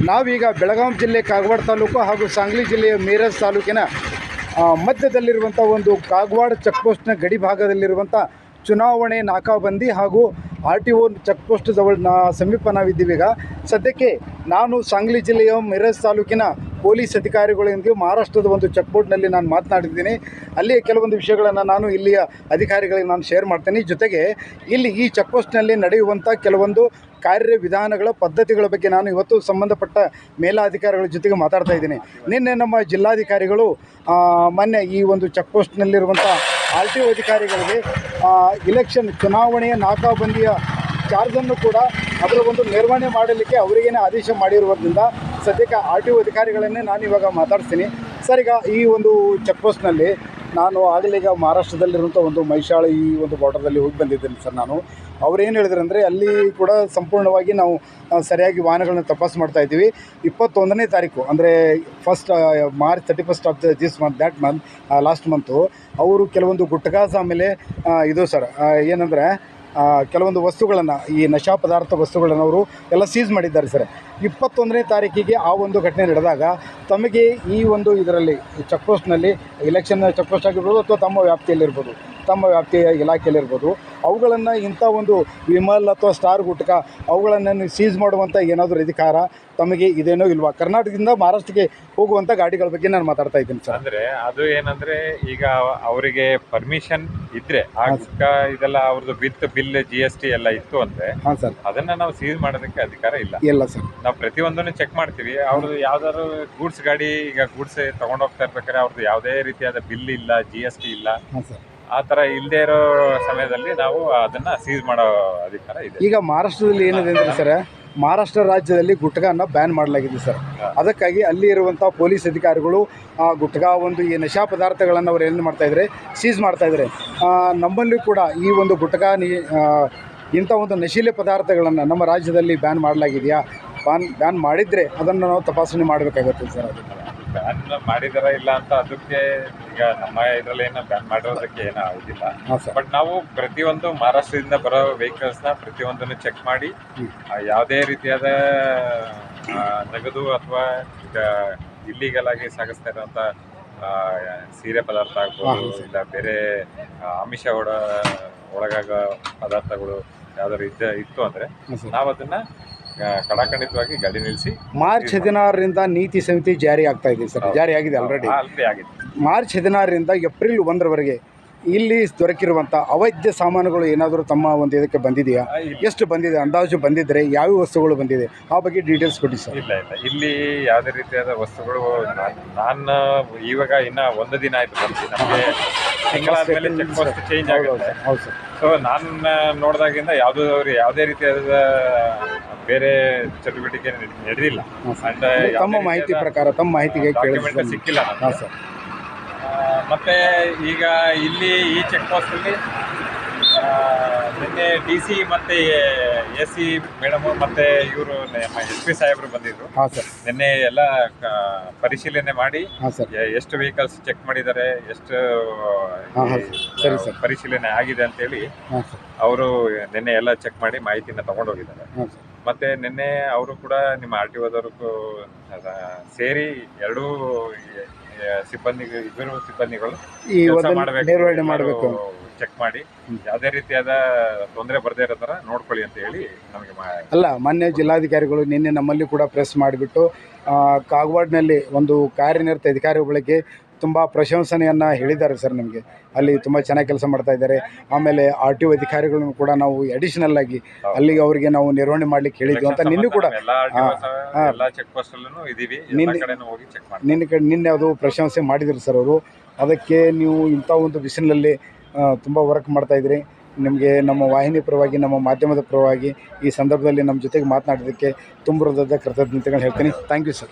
ನಾವೀಗ ಬೆಳಗಾವಿ ಜಿಲ್ಲೆ ಕಾಗವಾಡ ತಾಲೂಕು ಹಾಗೂ ಸಾಂಗ್ಲಿ ಜಿಲ್ಲೆಯ ಮಿರಜ್ ತಾಲೂಕಿನ ಮಧ್ಯದಲ್ಲಿರುವಂಥ ಒಂದು ಕಾಗವಾಡ ಚೆಕ್ಪೋಸ್ಟ್ನ ಗಡಿ ಭಾಗದಲ್ಲಿರುವಂಥ ಚುನಾವಣೆ ನಾಕಾಬಂದಿ ಹಾಗೂ RTO ಚೆಕ್ಪೋಸ್ಟ್ ಸಮೀಪ ನಾವಿದ್ದೀವಿ. ಈಗ ಸದ್ಯಕ್ಕೆ ನಾನು ಸಾಂಗ್ಲಿ ಜಿಲ್ಲೆಯ ಮಿರಜ್ ತಾಲೂಕಿನ ಪೊಲೀಸ್ ಅಧಿಕಾರಿಗಳೊಂದಿಗೆ ಮಹಾರಾಷ್ಟ್ರದ ಒಂದು ಚೆಕ್ಪೋಸ್ಟ್ನಲ್ಲಿ ನಾನು ಮಾತನಾಡಿದ್ದೀನಿ. ಅಲ್ಲಿಯ ಕೆಲವೊಂದು ವಿಷಯಗಳನ್ನು ನಾನು ಇಲ್ಲಿಯ ಅಧಿಕಾರಿಗಳಿಗೆ ನಾನು ಶೇರ್ ಮಾಡ್ತೇನೆ. ಜೊತೆಗೆ ಇಲ್ಲಿ ಈ ಚೆಕ್ಪೋಸ್ಟ್ನಲ್ಲಿ ನಡೆಯುವಂಥ ಕೆಲವೊಂದು ಕಾರ್ಯವಿಧಾನಗಳ ಪದ್ಧತಿಗಳ ಬಗ್ಗೆ ನಾನು ಇವತ್ತು ಸಂಬಂಧಪಟ್ಟ ಮೇಲಾಧಿಕಾರಿಗಳ ಜೊತೆಗೆ ಮಾತಾಡ್ತಾ ಇದ್ದೀನಿ. ನಿನ್ನೆ ನಮ್ಮ ಜಿಲ್ಲಾಧಿಕಾರಿಗಳು ಮೊನ್ನೆ ಈ ಒಂದು ಚೆಕ್ಪೋಸ್ಟ್ನಲ್ಲಿರುವಂಥ RTO ಅಧಿಕಾರಿಗಳಿಗೆ ಇಲೆಕ್ಷನ್ ಚುನಾವಣೆಯ ನಾಕಾಬಂದಿಯ ಚಾರ್ಜನ್ನು ಕೂಡ ಅದರ ಒಂದು ನಿರ್ವಹಣೆ ಮಾಡಲಿಕ್ಕೆ ಅವರಿಗೇನೆ ಆದೇಶ ಮಾಡಿರುವುದರಿಂದ ಸದ್ಯಕ್ಕೆ RTO ಅಧಿಕಾರಿಗಳನ್ನೇ ನಾನು ಇವಾಗ ಮಾತಾಡ್ತೀನಿ. ಸರ್, ಈಗ ಈ ಒಂದು ಚೆಕ್ಪೋಸ್ಟ್ನಲ್ಲಿ ನಾನು ಆಗಲೀಗ ಮಹಾರಾಷ್ಟ್ರದಲ್ಲಿರುವಂಥ ಒಂದು ಮೈಷಾಳ ಈ ಒಂದು ಬಾರ್ಡರ್ದಲ್ಲಿ ಹೋಗಿ ಬಂದಿದ್ದೀನಿ ಸರ್. ನಾನು ಅವ್ರೇನು ಹೇಳಿದ್ರು ಅಂದರೆ ಅಲ್ಲಿ ಕೂಡ ಸಂಪೂರ್ಣವಾಗಿ ನಾವು ಸರಿಯಾಗಿ ವಾಹನಗಳನ್ನ ತಪಾಸು ಮಾಡ್ತಾಯಿದ್ದೀವಿ. 21ನೇ ತಾರೀಕು ಅಂದರೆ March 31st of this month, that month last month ಅವರು ಕೆಲವೊಂದು ಗುಟ್ಕಾಸ್ ಆಮೇಲೆ ಇದು ಸರ್ ಏನಂದರೆ ಕೆಲವೊಂದು ವಸ್ತುಗಳನ್ನು, ಈ ನಶಾ ಪದಾರ್ಥ ವಸ್ತುಗಳನ್ನು ಅವರು ಎಲ್ಲ ಸೀಸ್ ಮಾಡಿದ್ದಾರೆ ಸರ್. 21ನೇ ತಾರೀಕಿಗೆ ಆ ಒಂದು ಘಟನೆ ನಡೆದಾಗ ತಮಗೆ ಈ ಒಂದು ಇದರಲ್ಲಿ ಚೆಕ್ಪೋಸ್ಟ್ನಲ್ಲಿ ಇಲೆಕ್ಷನ್ ಚೆಕ್ಪೋಸ್ಟ್ ಆಗಿರ್ಬೋದು ಅಥವಾ ತಮ್ಮ ವ್ಯಾಪ್ತಿಯಲ್ಲಿರ್ಬೋದು, ತಮ್ಮ ವ್ಯಾಪ್ತಿಯ ಇಲಾಖೆಯಲ್ಲಿರ್ಬೋದು, ಅವುಗಳನ್ನು ಇಂಥ ಒಂದು ವಿಮಲ್ ಅಥವಾ ಸ್ಟಾರ್ ಗುಟ್ಕ ಅವುಗಳನ್ನು ಸೀಸ್ ಮಾಡುವಂಥ ಏನಾದರೂ ಅಧಿಕಾರ ತಮಗೆ ಇದೇನೋ ಇಲ್ವಾ? ಕರ್ನಾಟಕದಿಂದ ಮಹಾರಾಷ್ಟ್ರಕ್ಕೆ ಹೋಗುವಂಥ ಗಾಡಿಗಳ ಬಗ್ಗೆ ನಾನು ಮಾತಾಡ್ತಾ ಇದ್ದೀನಿ ಸರ್. ಅಂದರೆ ಅದು ಏನಂದರೆ ಈಗ ಅವರಿಗೆ ಪರ್ಮಿಷನ್ ಇದ್ದರೆ ಆ ಗುಟ್ಕ ಇದೆಲ್ಲ ಅವ್ರದ್ದು ಬಿಲ್ GST ಎಲ್ಲ ಇತ್ತು ಅಂದರೆ ಹಾಂ ಸರ್, ಅದನ್ನು ನಾವು ಸೀಸ್ ಮಾಡೋದಕ್ಕೆ ಅಧಿಕಾರ ಇಲ್ಲ ಸರ್. ನಾವು ಪ್ರತಿಯೊಂದನ್ನು ಚೆಕ್ ಮಾಡ್ತೀವಿ. ಅವ್ರದ್ದು ಯಾವ್ದಾದ್ರು ಗೂಡ್ಸ್ ಗಾಡಿ, ಈಗ ಗೂಡ್ಸ್ ತಗೊಂಡೋಗ್ತಾ ಇರ್ಬೇಕಾದ್ರೆ ಅವ್ರದ್ದು ಯಾವುದೇ ರೀತಿಯಾದ ಬಿಲ್ ಇಲ್ಲ, GST ಇಲ್ಲ, ಆ ಥರ ಇಲ್ಲದೆ ಇರೋ ಸಮಯದಲ್ಲಿ ನಾವು ಅದನ್ನು ಸೀಸ್ ಮಾಡೋ ಅಧಿಕಾರ ಇದೆ. ಈಗ ಮಹಾರಾಷ್ಟ್ರದಲ್ಲಿ ಏನಿದೆ ಅಂದರೆ ಸರ್, ಮಹಾರಾಷ್ಟ್ರ ರಾಜ್ಯದಲ್ಲಿ ಗುಟ್ಕಾನ ಬ್ಯಾನ್ ಮಾಡಲಾಗಿದೆ ಸರ್. ಅದಕ್ಕಾಗಿ ಅಲ್ಲಿ ಇರುವಂಥ ಪೊಲೀಸ್ ಅಧಿಕಾರಿಗಳು ಗುಟ್ಕಾ ಒಂದು ಈ ನಶಾ ಪದಾರ್ಥಗಳನ್ನು ಅವ್ರು ಏನು ಮಾಡ್ತಾಯಿದ್ದಾರೆ, ಸೀಸ್ ಮಾಡ್ತಾಯಿದ್ದಾರೆ. ನಮ್ಮಲ್ಲಿ ಕೂಡ ಈ ಒಂದು ಗುಟ್ಕಾ ಇಂಥ ಒಂದು ನಶೀಲೆ ಪದಾರ್ಥಗಳನ್ನು ನಮ್ಮ ರಾಜ್ಯದಲ್ಲಿ ಬ್ಯಾನ್ ಮಾಡಲಾಗಿದೆಯಾ? ಬ್ಯಾನ್ ಮಾಡಿದರೆ ಅದನ್ನು ನಾವು ತಪಾಸಣೆ ಮಾಡಬೇಕಾಗುತ್ತೆ ಸರ್. ಅದನ್ನು ಬ್ಯಾನ್ ಮಾಡಿದಾರ ಇಲ್ಲ ಅಂತ ಅದಕ್ಕೆ ಈಗ ನಮ್ಮ ಇದರಲ್ಲಿ ಏನೋ ಬ್ಯಾನ್ ಮಾಡಿರೋದಕ್ಕೆ ಏನೋ ಆಗೋದಿಲ್ಲ. ಬಟ್ ನಾವು ಪ್ರತಿಯೊಂದು ಮಹಾರಾಷ್ಟ್ರದಿಂದ ಬರೋ ವೆಹಿಕಲ್ಸ್ನ ಪ್ರತಿಯೊಂದನ್ನು ಚೆಕ್ ಮಾಡಿ ಯಾವುದೇ ರೀತಿಯಾದ ನಗದು ಅಥವಾ ಈಗ ಇಲ್ಲಿಗಲ್ ಆಗಿ ಸಾಗಿಸ್ತಾ ಇರೋಂಥ ಸೀರೆ ಪದಾರ್ಥ ಆಗ್ಬೋದು, ಇಲ್ಲ ಬೇರೆ ಆಮಿಷ ಒಳಗಾಗೋ ಪದಾರ್ಥಗಳು ಯಾವ್ದಾದ್ರು ಇತ್ತು ಅಂದರೆ ನಾವು ಅದನ್ನು ಕಡಾಖಂಡಿತವಾಗಿ ಗಾಡಿ ನಿಲ್ಲಿಸಿ. ಮಾರ್ಚ್ 16ರಿಂದ ನೀತಿ ಸಂಹಿತೆ ಜಾರಿ ಆಗ್ತಾ ಇದೆ ಸರ್. ಜಾರಿ ಆಗಿದೆ ಆಲ್ರೆಡಿ. ಮಾರ್ಚ್ 16ರಿಂದ ಏಪ್ರಿಲ್ 1ರವರೆಗೆ ಇಲ್ಲಿ ದೊರಕಿರುವಂಥ ಅವೈದ್ಯ ಸಾಮಾನುಗಳು ಏನಾದರೂ ತಮ್ಮ ಒಂದು ಇದಕ್ಕೆ ಬಂದಿದೆಯಾ? ಎಷ್ಟು ಬಂದಿದೆ ಅಂದಾಜು? ಬಂದಿದ್ದರೆ ಯಾವ ವಸ್ತುಗಳು ಬಂದಿದೆ ಆ ಬಗ್ಗೆ ಡೀಟೇಲ್ಸ್ ಕೊಡಿ ಸರ್. ಇಲ್ಲ, ಇಲ್ಲಿ ಯಾವುದೇ ರೀತಿಯಾದ ವಸ್ತುಗಳು ನಾನು ಇವಾಗ ಇನ್ನೂ ಒಂದು ದಿನ ಆಯಿತು ಬಂದು, ನಮಗೆ ತಿಂಗಳಾದಮೇಲೆ ಚೆಕ್ ಪೋಸ್ಟ್ ಚೇಂಜ್ ಆಗುತ್ತೆ. ಹೌದು ಸರ್. ಸೊ ನಾನು ನೋಡಿದಾಗಿಂದ ಯಾವುದೇ ರೀತಿಯಾದ ಬೇರೆ ಚಟುವಟಿಕೆ ನಡೆದಿಲ್ಲ. ತಮ್ಮ ಮಾಹಿತಿ ಪ್ರಕಾರ, ತಮ್ಮ ಮಾಹಿತಿಗೆ ಡಾಕ್ಯುಮೆಂಟ್ ಸಿಕ್ಕಿಲ್ಲ ಸರ್. ಮತ್ತು ಈಗ ಇಲ್ಲಿ ಈ ಚೆಕ್ ಪೋಸ್ಟಲ್ಲಿ ನಿನ್ನೆ DC ಮತ್ತು AC ಮೇಡಮು ಮತ್ತು ಇವರು ನಮ್ಮ SP ಸಾಹೇಬರು ಬಂದಿದ್ರು. ನಿನ್ನೆ ಎಲ್ಲ ಪರಿಶೀಲನೆ ಮಾಡಿ ಎಷ್ಟು ವೆಹಿಕಲ್ಸ್ ಚೆಕ್ ಮಾಡಿದ್ದಾರೆ, ಎಷ್ಟು ಪರಿಶೀಲನೆ ಆಗಿದೆ ಅಂತೇಳಿ ಅವರು ನಿನ್ನೆ ಎಲ್ಲ ಚೆಕ್ ಮಾಡಿ ಮಾಹಿತಿನ ತಗೊಂಡೋಗಿದ್ದಾರೆ. ಮತ್ತು ನಿನ್ನೆ ಅವರು ಕೂಡ ನಿಮ್ಮ RTOದವ್ರಿಗೂ ಸೇರಿ ಎರಡೂ ಇಬ್ಬರು ಸಿಬ್ಬಂದಿಗಳು ನಿರ್ವಹಣೆ ಮಾಡಬೇಕು, ಚೆಕ್ ಮಾಡಿ ಯಾವುದೇ ರೀತಿಯಾದ ತೊಂದರೆ ಬರದೇ ಇರೋ ಥರ ನೋಡ್ಕೊಳ್ಳಿ ಅಂತ ಹೇಳಿ ನಮಗೆ ಅಲ್ಲ. ಮಾನ್ಯ ಜಿಲ್ಲಾಧಿಕಾರಿಗಳು ನಿನ್ನೆ ನಮ್ಮಲ್ಲಿ ಕೂಡ ಪ್ರೆಸ್ ಮಾಡಿಬಿಟ್ಟು ಕಾಗವಾಡ್ನಲ್ಲಿ ಒಂದು ಕಾರ್ಯನಿರತ ಅಧಿಕಾರಿಗಳಿಗೆ ತುಂಬ ಪ್ರಶಂಸನೆಯನ್ನು ಹೇಳಿದ್ದಾರೆ ಸರ್. ನಮಗೆ ಅಲ್ಲಿ ತುಂಬ ಚೆನ್ನಾಗಿ ಕೆಲಸ ಮಾಡ್ತಾ ಇದ್ದಾರೆ. ಆಮೇಲೆ RTO ಅಧಿಕಾರಿಗಳನ್ನು ಕೂಡ ನಾವು ಅಡಿಷನಲ್ ಆಗಿ ಅಲ್ಲಿಗೆ ಅವರಿಗೆ ನಾವು ನಿರ್ವಹಣೆ ಮಾಡಲಿಕ್ಕೆ ಹೇಳಿದ್ವಿ ಅಂತ ನಿನ್ನೆ ಕೂಡ ನಿನ್ನೆ ಅದು ಪ್ರಶಂಸೆ ಮಾಡಿದ್ರು ಸರ್ ಅವರು. ಅದಕ್ಕೆ ನೀವು ಇಂಥ ಒಂದು ಬಿಸಿಲಿನಲ್ಲಿ ತುಂಬ ವರ್ಕ್ ಮಾಡ್ತಾಯಿದ್ರಿ. ನಿಮಗೆ ನಮ್ಮ ವಾಹಿನಿ ಪರವಾಗಿ, ನಮ್ಮ ಮಾಧ್ಯಮದ ಪರವಾಗಿ ಈ ಸಂದರ್ಭದಲ್ಲಿ ನಮ್ಮ ಜೊತೆಗೆ ಮಾತನಾಡೋದಕ್ಕೆ ತುಂಬ ಹೃದಯದ ಕೃತಜ್ಞತೆಗಳು ಹೇಳ್ತೀನಿ. Thank you sir.